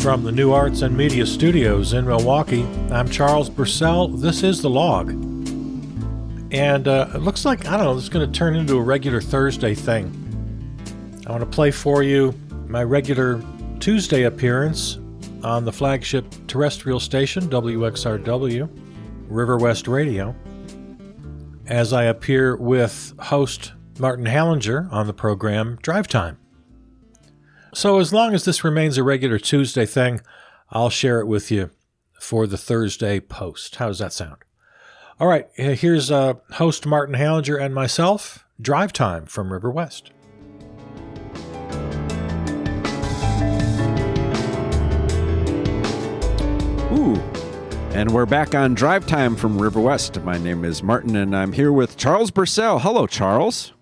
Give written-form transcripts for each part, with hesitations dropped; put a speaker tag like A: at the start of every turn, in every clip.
A: From the New Arts and Media Studios in Milwaukee, I'm Charles Purcell. This is The Log. And it looks like, I don't know, this is going to turn into a regular Thursday thing. I want to play for you my regular Tuesday appearance on the flagship terrestrial station, WXRW, River West Radio, as I appear with host Martin Hallinger on the program Drive Time. So as long as this remains a regular Tuesday thing, I'll share it with you for the Thursday post. How does that sound? All right, here's host Martin Hallinger and myself, Drive Time from River West.
B: Ooh, and we're back on Drive Time from River West. My name is Martin, and I'm here with Charles Purcell. Hello, Charles.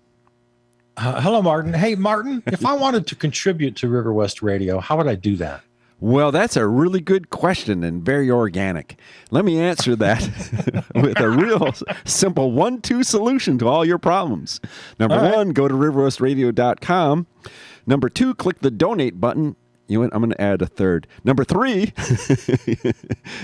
A: Hello, Martin. Hey, Martin, if I wanted to contribute to River West Radio, how would I do that?
B: Well, that's a really good question and very organic. Let me answer that with a real simple 1-2 solution to all your problems. Number one, go to riverwestradio.com. Number two, click the donate button. You know what? I'm going to add a third. Number three,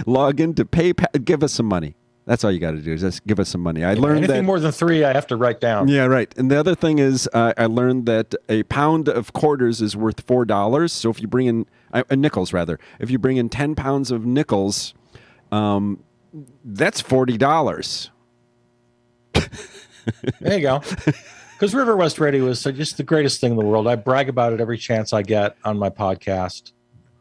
B: log into PayPal. Give us some money. That's all you got to do is just give us some money. I learned
A: anything
B: that
A: more than three, I have to write down.
B: Yeah, right. And the other thing is, I learned that a pound of quarters is worth $4. So if you bring in nickels, rather, if you bring in 10 pounds of nickels, that's $40.
A: There you go. Because River West Radio is just the greatest thing in the world. I brag about it every chance I get on my podcast.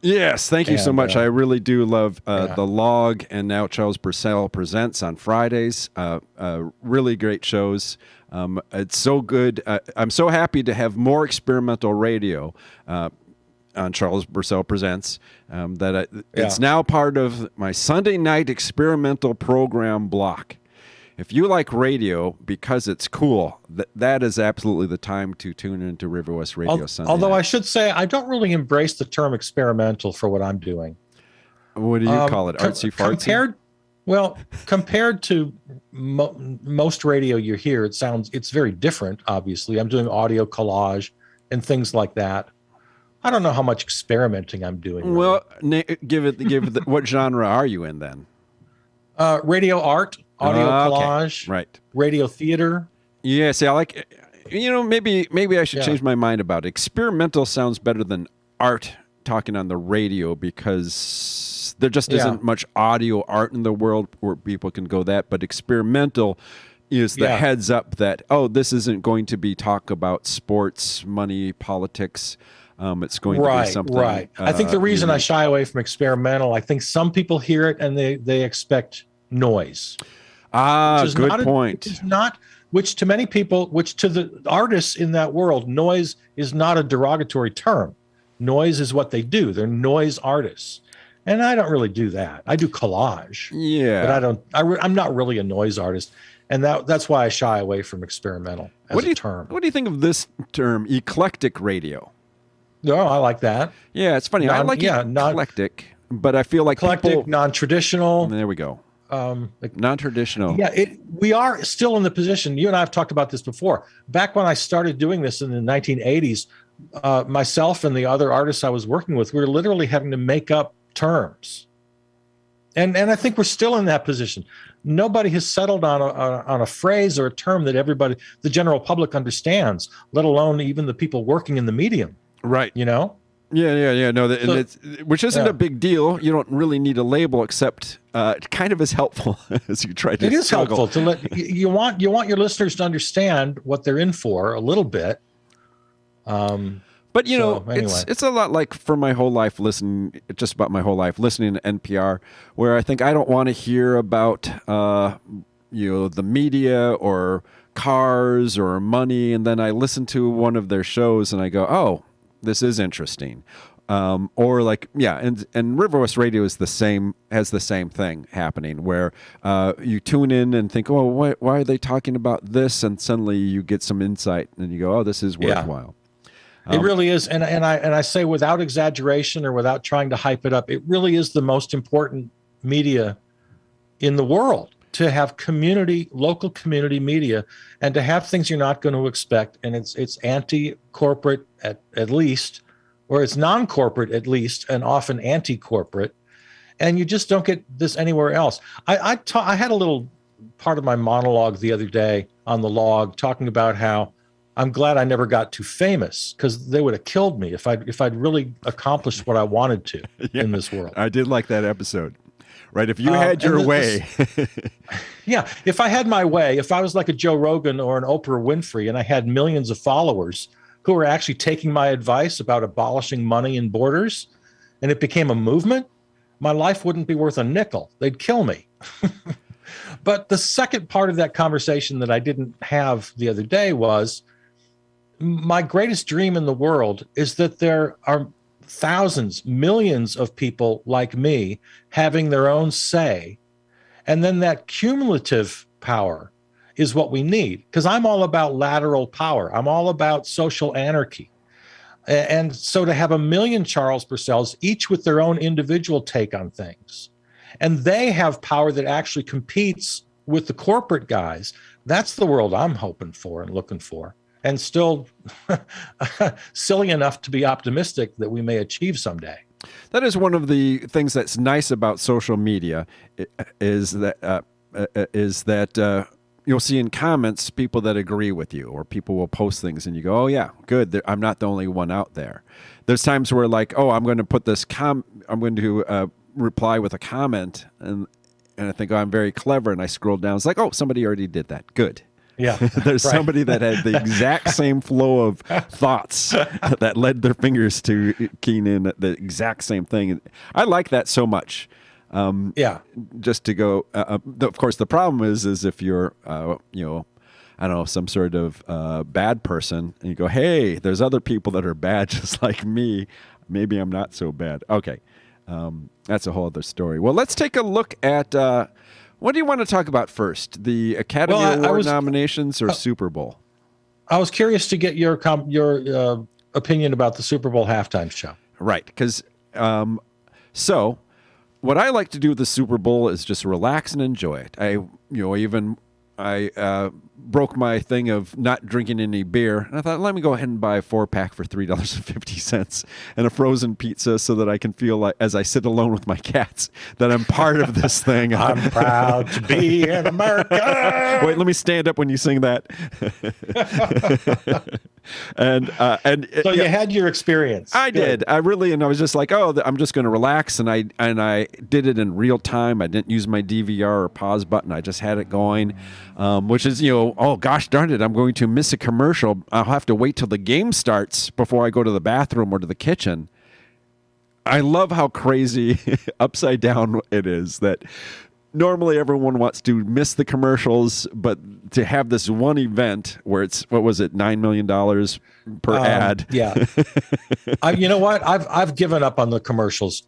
B: Yes, thank you so much. I really do love The Log, and now Charles Purcell Presents on Fridays. Really great shows. It's so good. I'm so happy to have more experimental radio on Charles Purcell Presents it's now part of my Sunday night experimental program block. If you like radio because it's cool, that is absolutely the time to tune into River West Radio Sunday
A: Although
B: night.
A: I should say I don't really embrace the term experimental for what I'm doing.
B: What do you call it? Artsy fartsy?
A: Compared to most radio you hear, it's very different, obviously. I'm doing audio collage and things like that. I don't know how much experimenting I'm doing.
B: Well, what genre are you in then?
A: Radio art. Audio collage,
B: right?
A: Radio theater.
B: Yeah, see, I like. Maybe I should change my mind about it. Experimental sounds better than art talking on the radio because there just isn't much audio art in the world where people can go that. But experimental is the heads up that this isn't going to be talk about sports, money, politics. It's going to be something.
A: Right. I think the reason I shy away from experimental, I think some people hear it and they expect noise.
B: Good point.
A: Which to many people, which to the artists in that world, noise is not a derogatory term. Noise is what they do. They're noise artists. And I don't really do that. I do collage.
B: Yeah.
A: But I'm not really a noise artist. And that's why I shy away from experimental as a term.
B: What do you think of this term, eclectic radio?
A: No, I like that.
B: Yeah, it's funny. I like eclectic, but I feel like
A: eclectic, non-traditional.
B: There we go. Non-traditional.
A: Yeah, we are still in the position. You and I have talked about this before. Back when I started doing this in the 1980s, myself and the other artists I was working with, we were literally having to make up terms. And I think we're still in that position. Nobody has settled on a phrase or a term that the general public understands, let alone even the people working in the medium.
B: Right.
A: You know?
B: Yeah. No, which isn't a big deal. You don't really need a label, except it kind of is helpful as you try to.
A: It is
B: struggle.
A: helpful to let you want your listeners to understand what they're in for a little bit.
B: But anyway. it's a lot like for my whole life listening to NPR, where I think I don't want to hear about the media or cars or money, and then I listen to one of their shows and I go, oh, this is interesting. And River West Radio has the same thing happening where you tune in and think, oh, why are they talking about this? And suddenly you get some insight and you go, oh, this is worthwhile.
A: It really is. And I say without exaggeration or without trying to hype it up, it really is the most important media in the world to have local community media, and to have things you're not going to expect. And it's anti-corporate at least, or it's non-corporate at least, and often anti-corporate. And you just don't get this anywhere else. I had a little part of my monologue the other day on the log talking about how I'm glad I never got too famous, because they would have killed me if I'd really accomplished what I wanted to in this world.
B: I did like that episode. Right, if you had your way.
A: Yeah, if I had my way, if I was like a Joe Rogan or an Oprah Winfrey and I had millions of followers who were actually taking my advice about abolishing money and borders, and it became a movement, my life wouldn't be worth a nickel. They'd kill me. But the second part of that conversation that I didn't have the other day was, my greatest dream in the world is that there are thousands, millions of people like me having their own say. And then that cumulative power is what we need, because I'm all about lateral power. I'm all about social anarchy. And so to have a million Charles Purcells, each with their own individual take on things, and they have power that actually competes with the corporate guys, that's the world I'm hoping for and looking for. And still silly enough to be optimistic that we may achieve someday.
B: That is one of the things that's nice about social media, is that you'll see in comments people that agree with you, or people will post things and you go, oh yeah, good, I'm not the only one out there. There's times where like, oh, I'm going to put this I'm going to reply with a comment, and I think, oh, I'm very clever, and I scroll down. It's like, oh, somebody already did that. Good.
A: Yeah,
B: there's
A: right.
B: Somebody that had the exact same flow of thoughts that led their fingers to keying in at the exact same thing. I like that so much. Just to go. Of course, the problem is if you're, I don't know, some sort of bad person, and you go, hey, there's other people that are bad just like me. Maybe I'm not so bad. Okay, that's a whole other story. Well, let's take a look at. What do you want to talk about first? The Academy Award nominations or Super Bowl?
A: I was curious to get your opinion about the Super Bowl halftime show.
B: Right, because so what I like to do with the Super Bowl is just relax and enjoy it. I broke my thing of not drinking any beer, and I thought, let me go ahead and buy a 4-pack for $3.50 and a frozen pizza, so that I can feel like, as I sit alone with my cats, that I'm part of this thing.
A: I'm proud to be in America.
B: Wait, let me stand up when you sing that. and
A: so you had your experience.
B: I did. I was just like, oh, I'm just going to relax, and I did it in real time. I didn't use my DVR or pause button. I just had it going, which is, oh gosh darn it, I'm going to miss a commercial. I'll have to wait till the game starts before I go to the bathroom or to the kitchen. I love how crazy upside down it is that normally everyone wants to miss the commercials, but to have this one event where it's, what was it, $9 million per ad?
A: Yeah. You know what? I've given up on the commercials.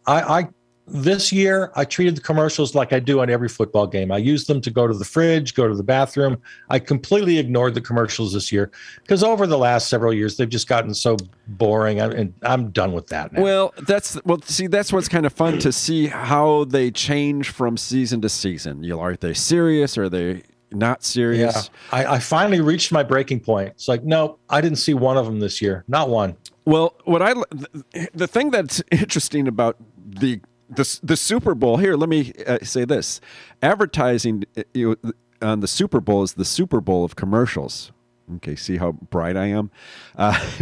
A: This year, I treated the commercials like I do on every football game. I used them to go to the fridge, go to the bathroom. I completely ignored the commercials this year, because over the last several years, they've just gotten so boring, and I'm done with that now.
B: Well, that's what's kind of fun to see how they change from season to season. Are they serious? Are they not serious?
A: Yeah. I finally reached my breaking point. It's like, no, I didn't see one of them this year. Not one.
B: Well, the thing that's interesting about the Super Bowl here, let me say this. Advertising on the Super Bowl is the Super Bowl of commercials. Okay, see how bright I am?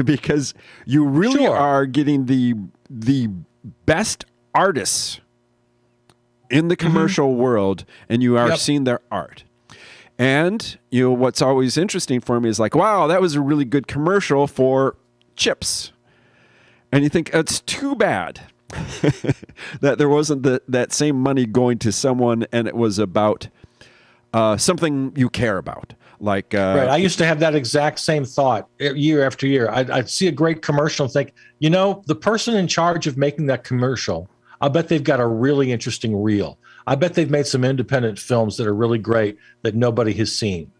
B: Because you really are getting the best artists in the commercial world, and you are seeing their art. And what's always interesting for me is like, wow, that was a really good commercial for chips. And you think, it's too bad that there wasn't that same money going to someone, and it was about something you care about. Like
A: right. I used to have that exact same thought year after year. I'd see a great commercial and think, the person in charge of making that commercial, I bet they've got a really interesting reel. I bet they've made some independent films that are really great that nobody has seen.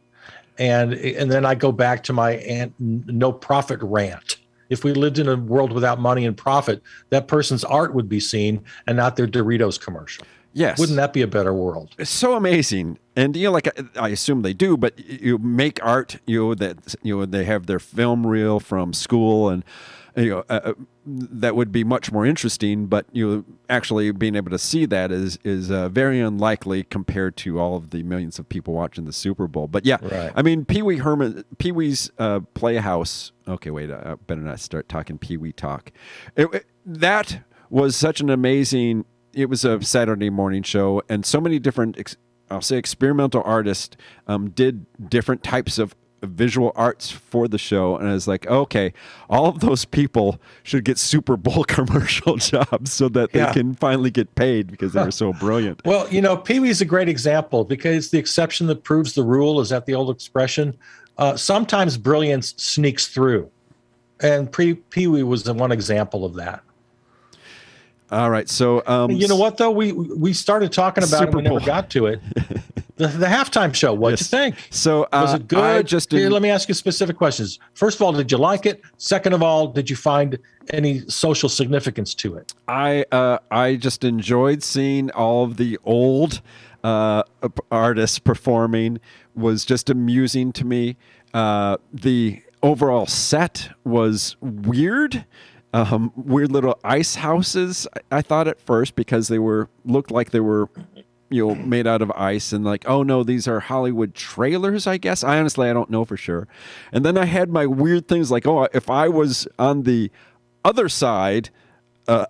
A: And then I go back to my no profit rant. If we lived in a world without money and profit, that person's art would be seen and not their Doritos commercial.
B: Yes.
A: Wouldn't that be a better world?
B: It's so amazing. And, like I assume they do, but you make art, that, they have their film reel from school, and, that would be much more interesting, but actually being able to see that is very unlikely compared to all of the millions of people watching the Super Bowl. But yeah,
A: right.
B: I mean, Pee-wee's Playhouse. Okay, wait, I better not start talking Pee-wee talk. That was such an amazing. It was a Saturday morning show, and so many different, I'll say, experimental artists did different types of visual arts for the show, and I was like, okay, all of those people should get Super Bowl commercial jobs so that they can finally get paid because they were so brilliant.
A: Well, Pee-wee's a great example because the exception that proves the rule. Is that the old expression? Sometimes brilliance sneaks through, and Pee-wee was one example of that.
B: All right, so
A: you know what though, we started talking about it, we never got to it. The halftime show. What'd you think?
B: So
A: was it good? Here, let me ask you specific questions. First of all, did you like it? Second of all, did you find any social significance to it?
B: I just enjoyed seeing all of the old artists performing. Was just amusing to me. The overall set was weird. Weird little ice houses, I thought at first, because they looked like they were made out of ice, and like, oh no, these are Hollywood trailers, I guess. I don't know for sure. And then I had my weird things like, oh, if I was on the other side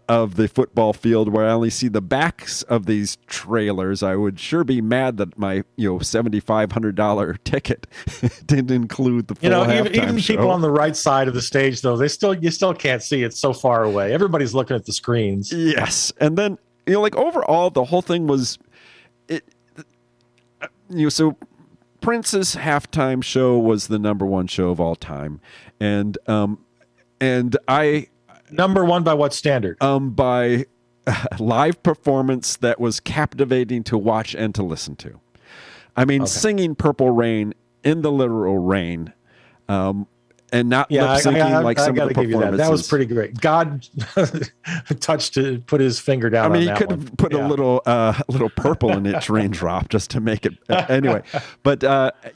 B: of the football field where I only see the backs of these trailers, I would sure be mad that my $7,500 ticket didn't include the full halftime
A: even
B: show.
A: People on the right side of the stage, though, you still can't see it, so far away. Everybody's looking at the screens.
B: Yes, and then like overall, the whole thing was so Prince's halftime show was the number one show of all time, and I.
A: Number one by what standard?
B: By live performance that was captivating to watch and to listen to. I mean, singing Purple Rain in the literal rain, and not lip syncing like some of the performances.
A: That was pretty great. God put his finger down.
B: I mean,
A: on
B: he could have put a little purple in each raindrop just to make it anyway. But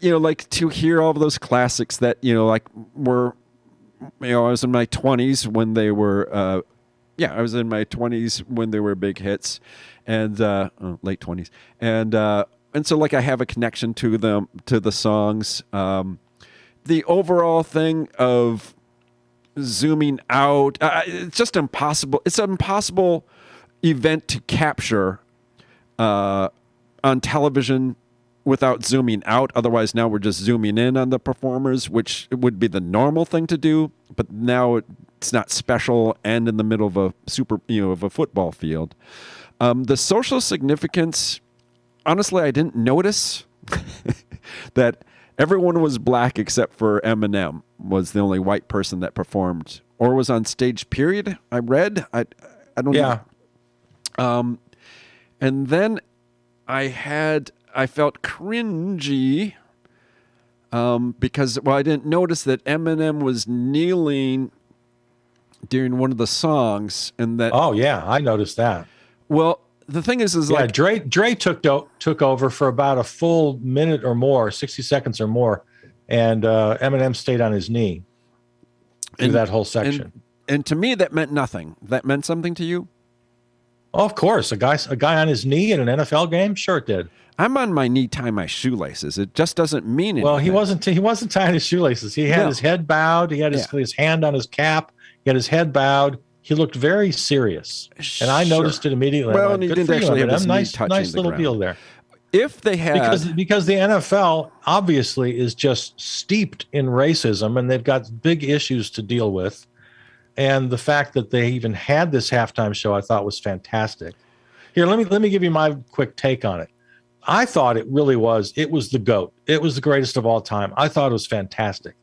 B: like to hear all of those classics that like were. I was in my 20s when they were, I was in my 20s when they were big hits, and late 20s, and so like I have a connection to them, to the songs. The overall thing of zooming out, it's just impossible. It's an impossible event to capture on television without zooming out. Otherwise, now we're just zooming in on the performers, which would be the normal thing to do. But now it's not special and in the middle of a of a football field. The social significance, honestly, I didn't notice that everyone was black except for Eminem was the only white person that performed or was on stage, period. I read. I don't know. And then I felt cringy because, I didn't notice that Eminem was kneeling during one of the songs, and that.
A: Oh yeah, I noticed that.
B: Well, the thing is like
A: Dre took over for about a full minute or more, 60 seconds or more, and Eminem stayed on his knee through that whole section.
B: And to me, that meant nothing. That meant something to you?
A: Oh, of course, a guy on his knee in an NFL game, sure it did.
B: I'm on my knee tying my shoelaces. It just doesn't mean anything.
A: Well, he wasn't tying his shoelaces. He had his head bowed. He had his hand on his cap. He had his head bowed. He looked very serious, and I noticed it immediately.
B: Well, and he didn't actually have his knee touching
A: nice
B: the
A: little
B: ground.
A: deal there.
B: If they had,
A: because the NFL obviously is just steeped in racism, and they've got big issues to deal with. And the fact that they even had this halftime show, I thought was fantastic. Here, let me give you my quick take on it. I thought it was the GOAT. It was the greatest of all time. I thought it was fantastic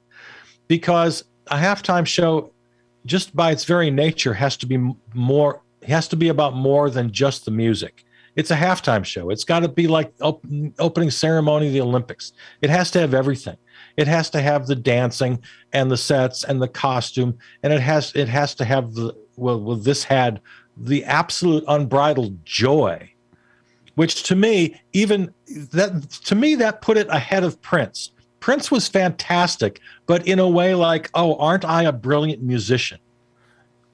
A: because a halftime show, just by its very nature, has to be about more than just the music. It's a halftime show. It's got to be like opening ceremony of the Olympics. It has to have everything. It has to have the dancing and the sets and the costume, and it has to have this had the absolute unbridled joy which to me, that put it ahead of Prince. Prince was fantastic, but in a way like, oh, aren't I a brilliant musician?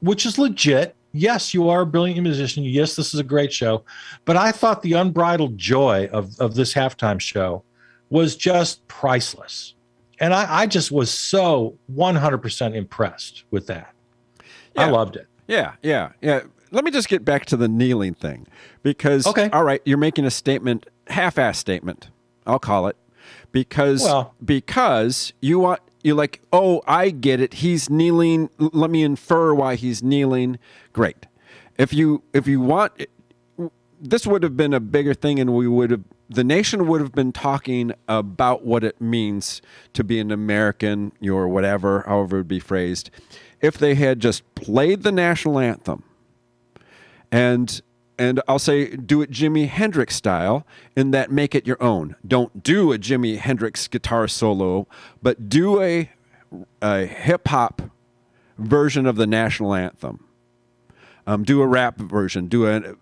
A: Which is legit. Yes, you are a brilliant musician. Yes, this is a great show. But I thought the unbridled joy of this halftime show was just priceless. And I just was so 100% impressed with that. I loved it.
B: Yeah. Let me just get back to the kneeling thing. Because, all right, you're making a statement, half-ass statement, I'll call it. Because you're like, oh, I get it. He's kneeling. Let me infer why he's kneeling. Great. If you want, this would have been a bigger thing, and the nation would have been talking about what it means to be an American, or whatever, however it would be phrased, if they had just played the national anthem, and I'll say do it Jimi Hendrix style, in that make it your own. Don't do a Jimi Hendrix guitar solo, but do a hip hop version of the national anthem. Do a rap version. Do an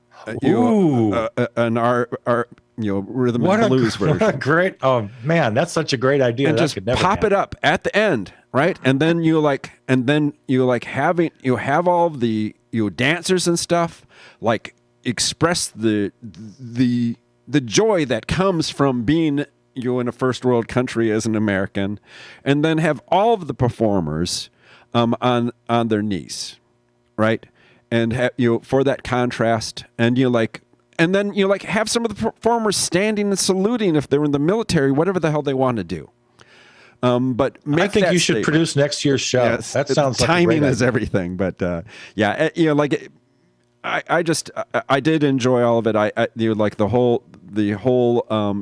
B: rhythm and blues version.
A: What a great! Oh man, that's such a great idea.
B: And just pop it up at the end, right? And then you have all of the dancers and stuff, like express the joy that comes from being in a first world country as an American, and then have all of the performers on their knees, right? And for that contrast, and then have some of the performers standing and saluting if they're in the military, whatever the hell they want to do. But
A: I think you should produce next year's show.
B: Yes,
A: that sounds like
B: timing is everything. But I did enjoy all of it. I like the whole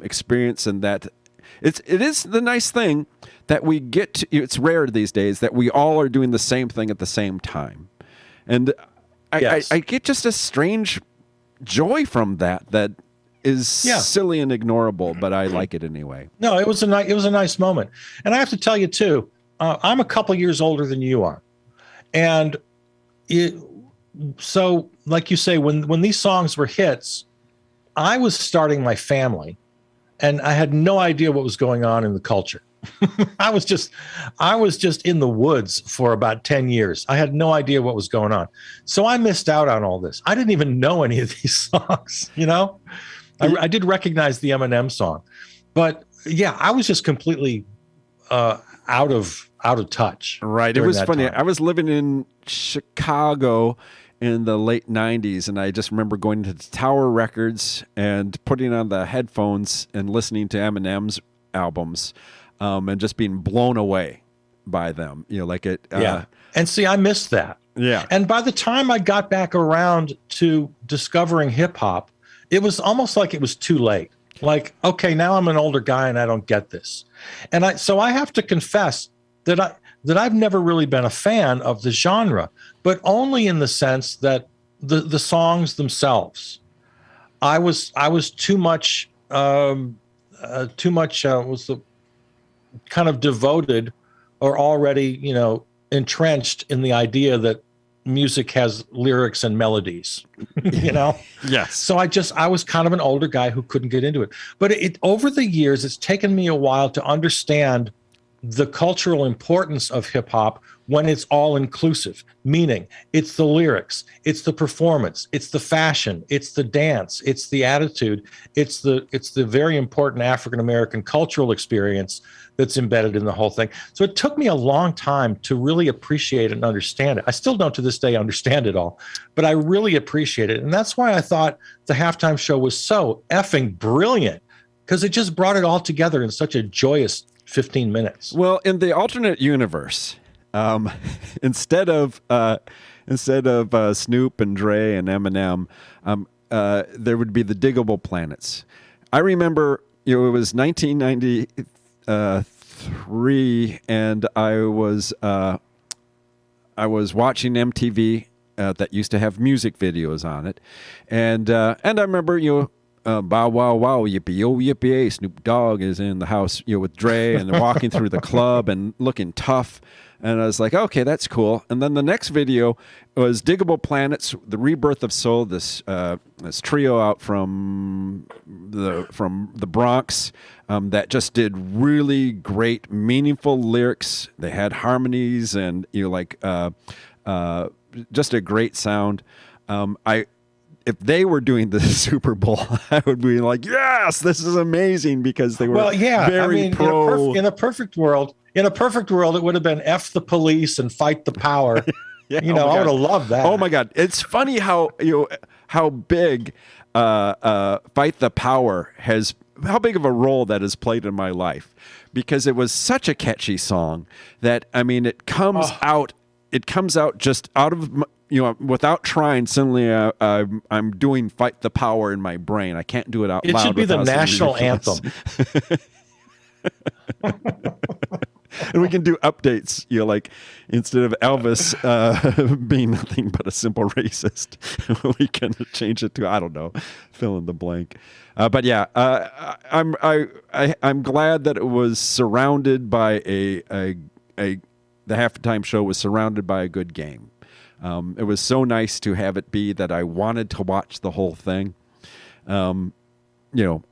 B: experience, and that it is the nice thing that we get to, it's rare these days that we all are doing the same thing at the same time. And I get just a strange joy from that is silly and ignorable, but I like it anyway.
A: No, it was a nice moment. And I have to tell you too, I'm a couple years older than you are. And so like you say, when these songs were hits, I was starting my family, and I had no idea what was going on in the culture. I was just in the woods for about 10 years. I had no idea what was going on. So I missed out on all this. I didn't even know any of these songs, I did recognize the Eminem song, but yeah, I was just completely out of touch.
B: Right. It was funny. I was living in Chicago in the late 90s, and I just remember going to the Tower Records and putting on the headphones and listening to Eminem's albums, and just being blown away by them.
A: And see, I missed that.
B: Yeah.
A: And by the time I got back around to discovering hip hop, it was almost like it was too late. Like, okay, now I'm an older guy and I don't get this. And so I have to confess that I've never really been a fan of the genre, but only in the sense that the songs themselves, I was too much was the kind of devoted or already, entrenched in the idea that music has lyrics and melodies,
B: Yes.
A: So I was kind of an older guy who couldn't get into it. But over the years, it's taken me a while to understand the cultural importance of hip hop when it's all inclusive, meaning it's the lyrics, it's the performance, it's the fashion, it's the dance, it's the attitude, it's the very important African-American cultural experience that's embedded in the whole thing. So it took me a long time to really appreciate and understand it. I still don't to this day understand it all, but I really appreciate it. And that's why I thought the halftime show was so effing brilliant, because it just brought it all together in such a joyous 15 minutes.
B: Well, in the alternate universe, instead of Snoop and Dre and Eminem, there would be the Diggable Planets. I remember, it was 1993, and I was watching MTV that used to have music videos on it, and I remember bow wow wow yippee oh yippee, Snoop Dogg is in the house, with Dre, and they're walking through the club and looking tough. And I was like, okay, that's cool. And then the next video was Diggable Planets, The Rebirth of Soul, this trio out from the Bronx that just did really great, meaningful lyrics. They had harmonies and just a great sound. If they were doing the Super Bowl, I would be like, yes, this is amazing, because they were very pro.
A: In a perfect world, it would have been F the police and fight the power. I would have loved that.
B: Oh my God. It's funny how big Fight the Power how big of a role that has played in my life, because it was such a catchy song that, it comes out just out of, without trying. Suddenly I'm doing Fight the Power in my brain. I can't do it out loud.
A: It should be the national anthem.
B: And we can do updates, instead of Elvis being nothing but a simple racist, we can change it to, I don't know, fill in the blank. But yeah, I'm glad that it was surrounded by the halftime show was surrounded by a good game. It was so nice to have it be that I wanted to watch the whole thing. I'm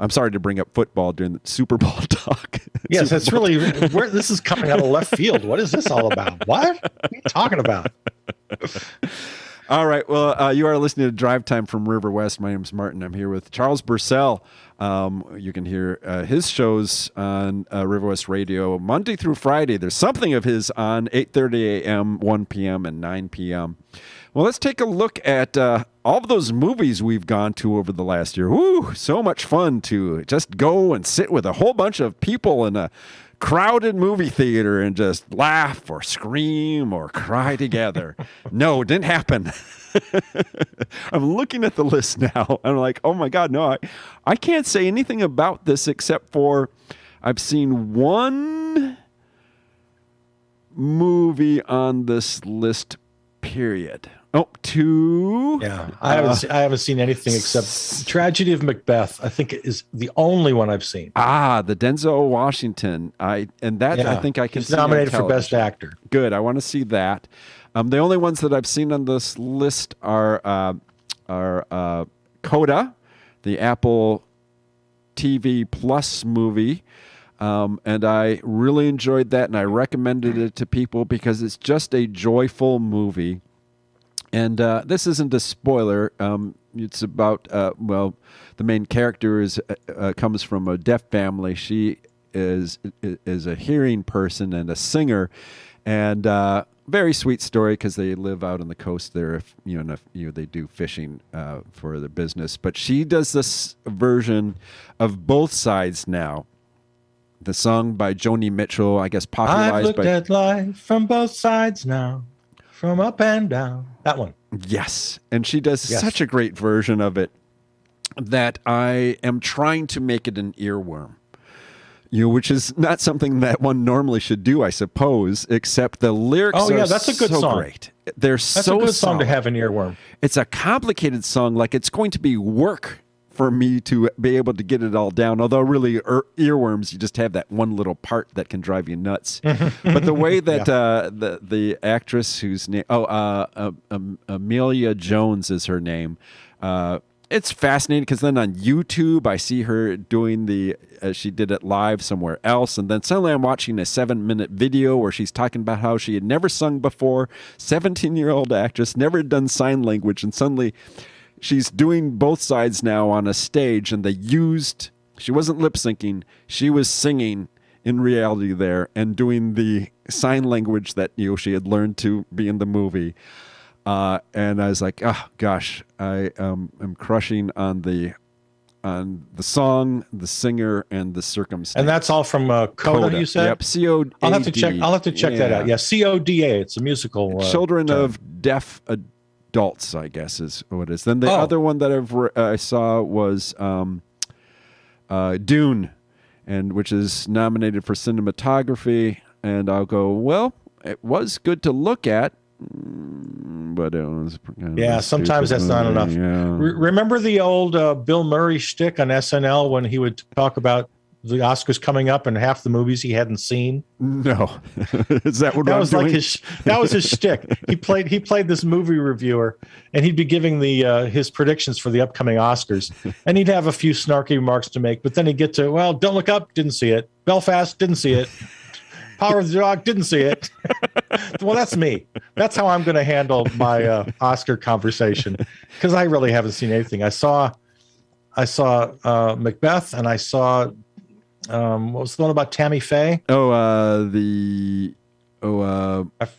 B: sorry to bring up football during the Super Bowl talk.
A: Yes, it's really where this is coming out of left field. What is this all about? What are you talking about?
B: All right. Well, you are listening to Drive Time from River West. My name is Martin. I'm here with Charles Bursell. You can hear his shows on River West Radio Monday through Friday. There's something of his on 8:30 a.m., 1 p.m., and 9 p.m. Well, let's take a look at all of those movies we've gone to over the last year. Woo, so much fun to just go and sit with a whole bunch of people in a crowded movie theater and just laugh or scream or cry together. No, it didn't happen. I'm looking at the list now. I'm like, oh my God, no, I can't say anything about this except for I've seen one movie on this list, period. Oh, two.
A: Yeah, I haven't seen anything except Tragedy of Macbeth. I think it is the only one I've seen.
B: The Denzel Washington. I think I can.
A: He's nominated for Best Actor.
B: Good. I want to see that. The only ones that I've seen on this list are Coda, the Apple TV Plus movie. And I really enjoyed that, and I recommended it to people because it's just a joyful movie. And this isn't a spoiler. It's about the main character comes from a deaf family. She is a hearing person and a singer, and very sweet story because they live out on the coast there. They do fishing for their business. But she does this version of Both Sides now. The song by Joni Mitchell, I guess popularized by...
A: I've looked at life from both sides now, from up and down. That one.
B: Yes. And she does such a great version of it that I am trying to make it an earworm. Which is not something that one normally should do, I suppose, except the lyrics are
A: that's a good song.
B: Great. That's a good
A: song to have an earworm.
B: It's a complicated song, like it's going to be work for me to be able to get it all down. Although really earworms, you just have that one little part that can drive you nuts. But the way that the actress whose name, Amelia Jones is her name, it's fascinating because then on YouTube I see her doing she did it live somewhere else, and then suddenly I'm watching a 7-minute video where she's talking about how she had never sung before, 17-year-old actress, never done sign language, and suddenly she's doing Both Sides now on a stage, and she wasn't lip syncing, she was singing in reality there and doing the sign language that she had learned to be in the movie. And I was like, oh gosh, I am crushing on the song, the singer, and the circumstance.
A: And that's all from Coda, you said?
B: Yep, CODA.
A: I'll have to check that out. Yeah, CODA. It's a musical.
B: Children of Deaf Adults, I guess is what it is. Then the other one that I saw was Dune, which is nominated for cinematography. And I'll go, well, it was good to look at. but it was
A: sometimes that's not enough.
B: Yeah.
A: Remember the old Bill Murray shtick on SNL when he would talk about the Oscars coming up and half the movies he hadn't seen?
B: No. Is that what
A: that
B: I'm
A: was
B: doing?
A: like that was his shtick. He played this movie reviewer, and he'd be giving his predictions for the upcoming Oscars, and he'd have a few snarky remarks to make, but then he'd get to, well, Don't Look Up, didn't see it. Belfast, didn't see it. Power of the Dog, didn't see it. Well, that's me. That's how I'm going to handle my Oscar conversation, because I really haven't seen anything. I saw Macbeth, and I saw what was the one about Tammy Faye?
B: I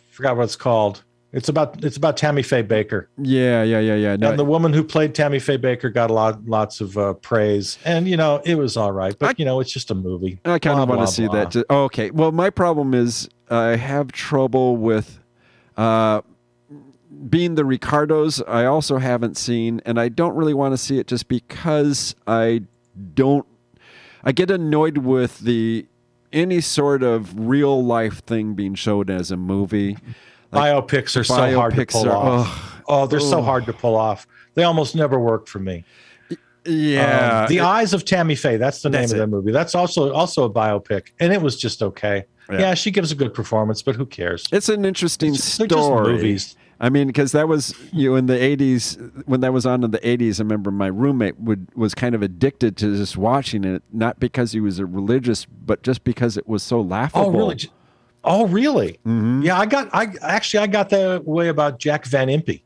A: forgot what it's called. It's about Tammy Faye Baker.
B: Yeah.
A: No, and the woman who played Tammy Faye Baker got lots of praise, and it was all right. But it's just a movie.
B: I kind of want to see that. Okay. Well, my problem is I have trouble with being the Ricardos. I also haven't seen, and I don't really want to see it just because I get annoyed with any sort of real life thing being showed as a movie.
A: Biopics are so hard to pull off. They're so hard to pull off. They almost never work for me.
B: Yeah.
A: The Eyes of Tammy Faye, that's the name of that movie. That's also a biopic, and it was just okay. Yeah, she gives a good performance, but who cares?
B: It's an interesting story.
A: They're just movies.
B: I mean, because that was in the 80s, when that was on in the 80s, I remember my roommate was kind of addicted to just watching it, not because he was a religious, but just because it was so laughable.
A: Oh, really?
B: Mm-hmm.
A: Yeah, I got that way about Jack Van Impe.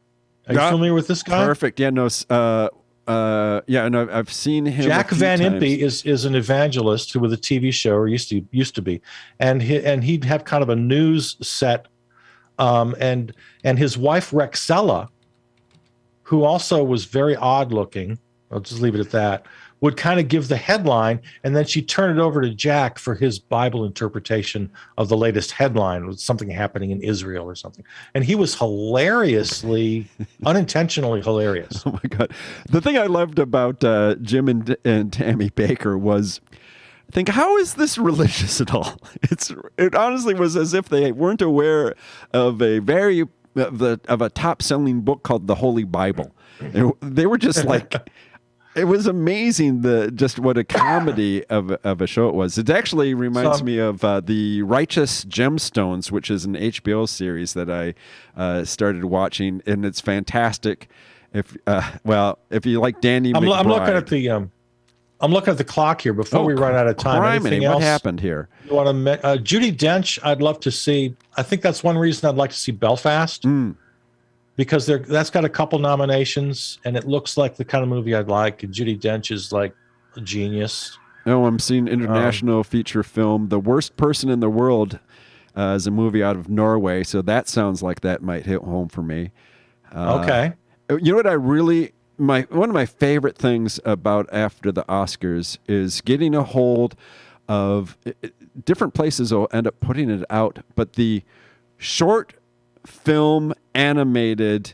A: Are you familiar with this guy?
B: Perfect. Yeah, no. No, I've seen him.
A: Jack Van Impe is an evangelist who with a TV show, or used to be, and he'd have kind of a news set, and his wife Rexella, who also was very odd looking. I'll just leave it at that. Would kind of give the headline, and then she'd turn it over to Jack for his Bible interpretation of the latest headline, with something happening in Israel or something. And he was unintentionally hilarious.
B: Oh my God. The thing I loved about Jim and Tammy Baker was, how is this religious at all? It honestly was as if they weren't aware of a top-selling book called the Holy Bible. They were just like... It was amazing just what a comedy of a show it was. It actually reminds me of the Righteous Gemstones, which is an HBO series that I started watching, and it's fantastic. If you like Danny McBride.
A: I'm looking at the clock here before we run out of time. Anything else?
B: What happened here?
A: You want to Judi Dench? I'd love to see. I think that's one reason I'd like to see Belfast. Because that's got a couple nominations, and it looks like the kind of movie I'd like. And Judi Dench is like a genius.
B: Oh, I'm seeing international feature film. The Worst Person in the World is a movie out of Norway, so that sounds like that might hit home for me.
A: Okay.
B: You know what? One of my favorite things about after the Oscars is getting a hold of different places will end up putting it out, but the short film animated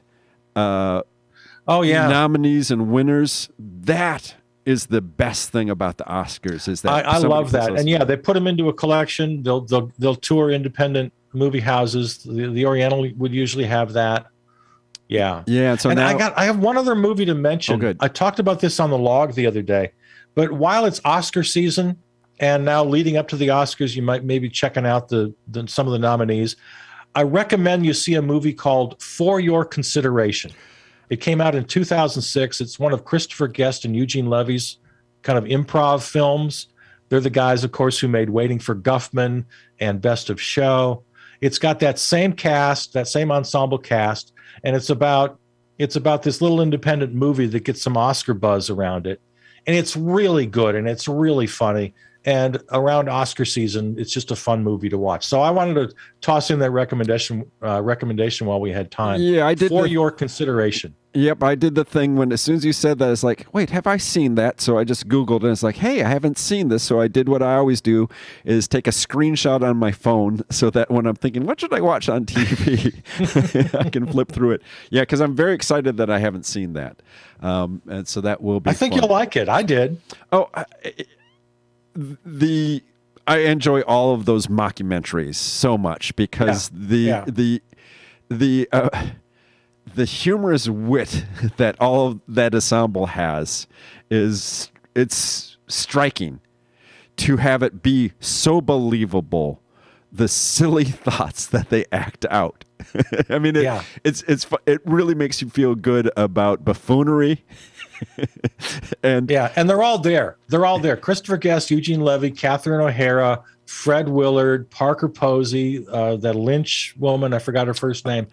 B: nominees and winners, that is the best thing about the Oscars. Is that
A: I love that. And they put them into a collection. They'll tour independent movie houses. The Oriental would usually have that. Yeah.
B: So
A: and
B: now
A: I have one other movie to mention.
B: Oh, good.
A: I talked about this on the log the other day, but while it's Oscar season and now leading up to the Oscars, you might maybe checking out some of the nominees. I recommend you see a movie called For Your Consideration. It came out in 2006. It's one of Christopher Guest and Eugene Levy's kind of improv films. They're the guys, of course, who made Waiting for Guffman and Best of Show. It's got that same cast, that same ensemble cast, and it's about this little independent movie that gets some Oscar buzz around it. And it's really good, and it's really funny. And around Oscar season, it's just a fun movie to watch. So I wanted to toss in that recommendation while we had time.
B: Yeah, I did.
A: For Your Consideration.
B: Yep, I did the thing when as soon as you said that, it's like, wait, have I seen that? So I just Googled and it's like, hey, I haven't seen this. So I did what I always do, is take a screenshot on my phone so that when I'm thinking, what should I watch on TV? I can flip through it. Yeah, because I'm very excited that I haven't seen that. And so that will be
A: I think
B: fun.
A: You'll like it. I did.
B: Oh, I enjoy all of those mockumentaries so much because the humorous wit that all of that ensemble has it's striking to have it be so believable, the silly thoughts that they act out. I mean, it really makes you feel good about buffoonery. And
A: they're all there. They're all there. Christopher Guest, Eugene Levy, Catherine O'Hara, Fred Willard, Parker Posey, that Lynch woman, I forgot her first name.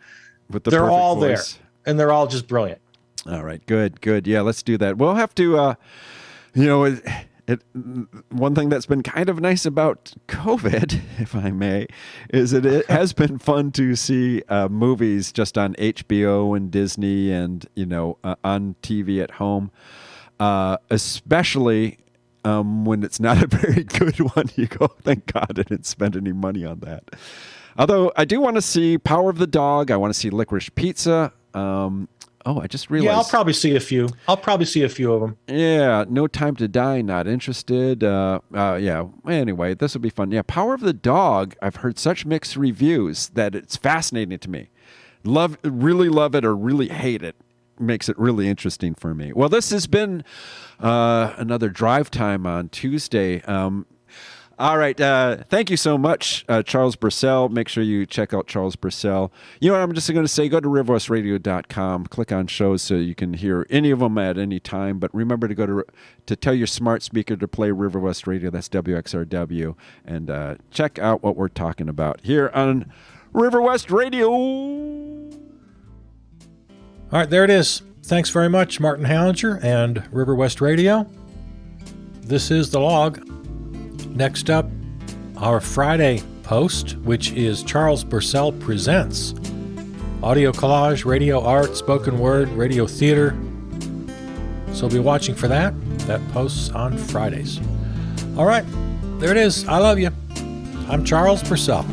A: They're all voice. There, and they're all just brilliant.
B: All right, good. Yeah, let's do that. We'll have to, one thing that's been kind of nice about COVID, if I may, is that it has been fun to see movies just on HBO and Disney and, on TV at home, especially when it's not a very good one. You go, thank God I didn't spend any money on that. Although I do want to see Power of the Dog. I want to see Licorice Pizza. I just realized.
A: Yeah, I'll probably see a few. Of them.
B: Yeah, No Time to Die, not interested. Anyway, this will be fun. Yeah, Power of the Dog, I've heard such mixed reviews that it's fascinating to me. Really love it or really hate it. Makes it really interesting for me. Well, this has been another Drive Time on Tuesday. All right. Thank you so much, Charles Bursell. Make sure you check out Charles Bursell. You know what I'm just going to say? Go to riverwestradio.com, click on shows so you can hear any of them at any time. But remember to go to tell your smart speaker to play River West Radio. That's WXRW. And check out what we're talking about here on River West Radio.
A: All right, there it is. Thanks very much, Martin Hallinger and River West Radio. This is The Log. Next up, our Friday post, which is Charles Bursell Presents. Audio collage, radio art, spoken word, radio theater. So be watching for that. That posts on Fridays. All right, there it is. I love you. I'm Charles Bursell.